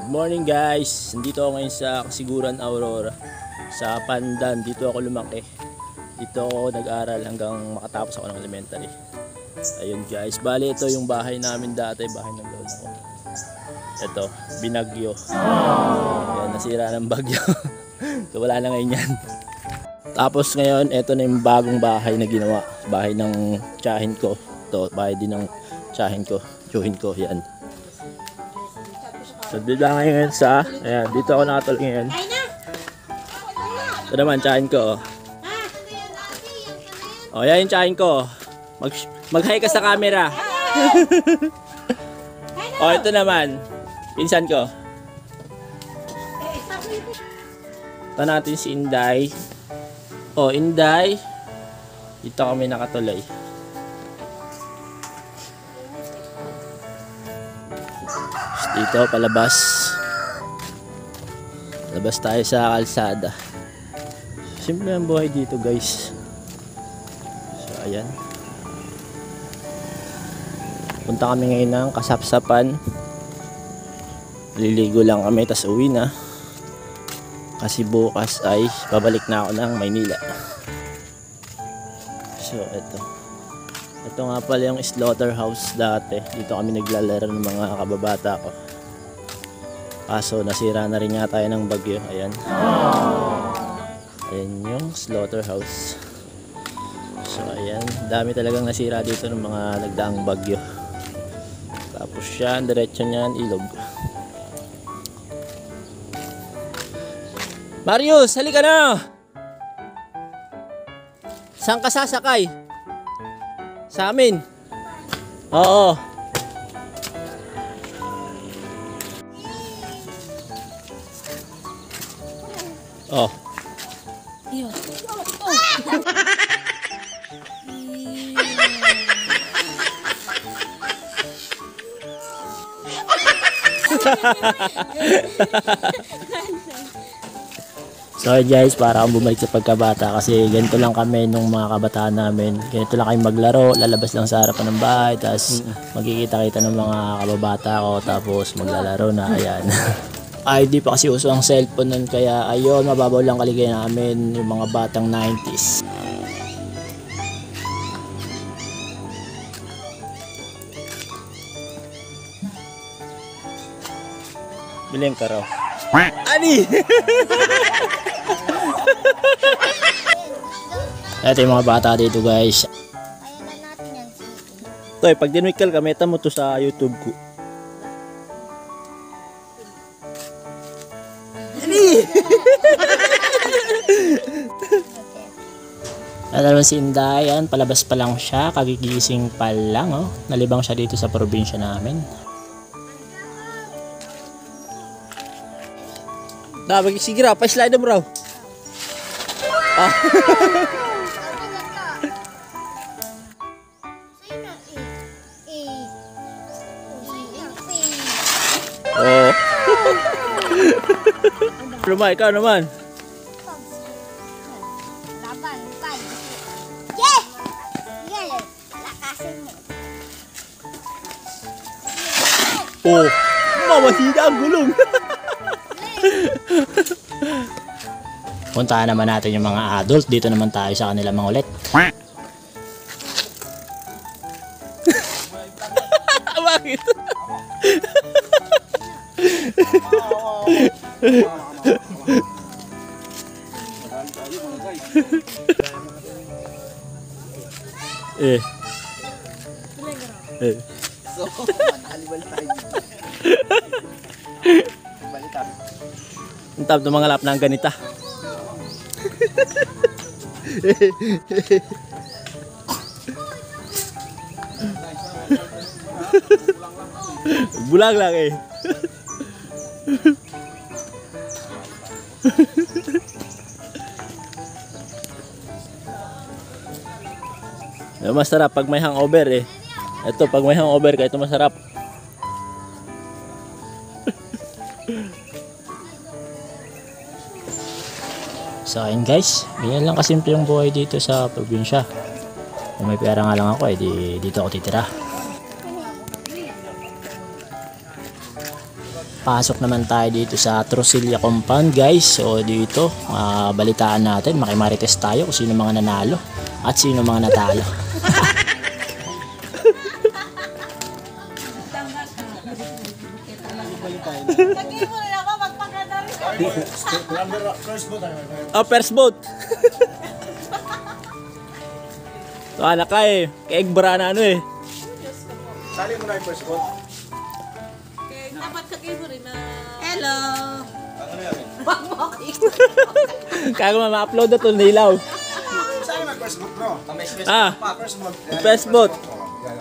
Good morning guys, nandito ako ngayon sa Kasiguran, Aurora, sa Pandan. Dito ako lumaki, dito ako nag-aral hanggang makatapos ako ng elementary. Ayun guys, bali ito yung bahay namin dati, bahay ng lolo ko. Ito, binagyo. Ayan, nasira ng bagyo. So wala na ngayon yan. Tapos ngayon, ito na yung bagong bahay na ginawa, bahay ng tiyahin ko. Ito, bahay din ng tiyahin ko, tiyuhin ko, yan. So dito lang ngayon sa, ayan, dito ako nakatulog ngayon. Ito naman, tsahin ko. O, yan yung tsahin ko. Mag-hi ka sa camera. O, ito naman, pinsan ko. Ito natin si Inday. O, Inday. Dito kami nakatuloy. Dito palabas. Labas tayo sa kalsada. Simple ang buhay dito guys. So ayan. Punta kami ngayon ng Kasapsapan. Liligo lang kami tas uwi na. Kasi bukas ay babalik na ako ng Maynila. So eto. Ito nga pala yung slaughterhouse dati. Dito kami naglalaro ng mga kababata ko. Kaso nasira na rin yata ng bagyo. Ayan. Ayan yung slaughterhouse. So ayan. Dami talagang nasira dito ng mga nagdaang bagyo. Tapos yan. Diretso niyan ilog. Marius! Halika na! Saan ka sasakay? Sa amin. Oo. Oh. Iyo. So guys, para akong bumalik sa pagkabata kasi ganito lang kami nung mga kabataan namin. Ganito lang kami maglaro, lalabas lang sa harapan ng bahay, tapos magkikita-kita ng mga kababata ko, tapos maglalaro na, ayan. Ay, di pa kasi uso ang cellphone nun, kaya ayun, mababaw lang kaligayahan namin yung mga batang 90s. Biling ka raw. Ani! Ito yung mga bata dito guys. Ayan natin yan. Toy, pag dinwikal ka, meta mo to sa YouTube ko. Ani! Ano naman si Inday, yan, palabas pa lang siya, kagigising pa lang, oh. Nalibang siya dito sa probinsya namin. Dapat sige raw, pa-slide mo raw. Ah. Oh. Lumay ka naman. Laban, laban. Yeah! Yeah! Lakasin mo. Oh, mamasida ang gulong. Puntahan naman natin yung mga adult. Dito naman tayo sa kanila mga ulit. Bakit? Eh. Eh. So, manalibal tayo. Balita. Ang tab ng mga lap ng ganita. Bulag lang eh. Masarap pag may hangover eh. Ito pag may hangover ka, ito masarap. So ayun guys, ganyan lang kasimple yung buhay dito sa probinsya. Kung may pera nga lang ako, dito ako titira. Pasok naman tayo dito sa Trusilla Compound guys. So dito, balitaan natin, makimarites tayo kung sino mga nanalo at sino mga natalo. Oh, first vote. So anak ka eh, kaig bra na ano eh. Sali mo na yung first vote. Dapat kag-ibo rin na... Hello! Ano yan? Kaya ko ma-upload na ito, nilaw. Sali mo first vote, bro. Ah, First vote. first vote.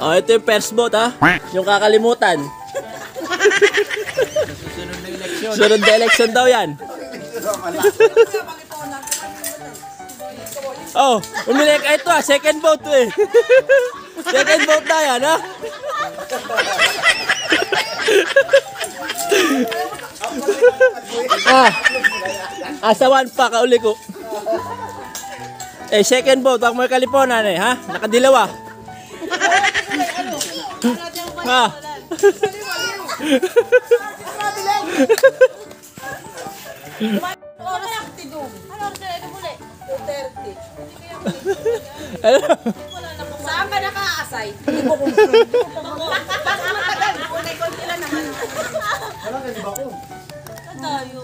Oh, ito yung first vote ha. Yung kakalimutan. Sunod na election daw yan. Oh, umili ka ito ah. Second vote to eh. Second vote na yan ha. Asawan pa kauli ko. Eh, second vote. Wag mo yung kaliponan eh ha. Nakadilawa. Ha. Saan ka naka-asay? Wala ka, di ba ko? Tayo.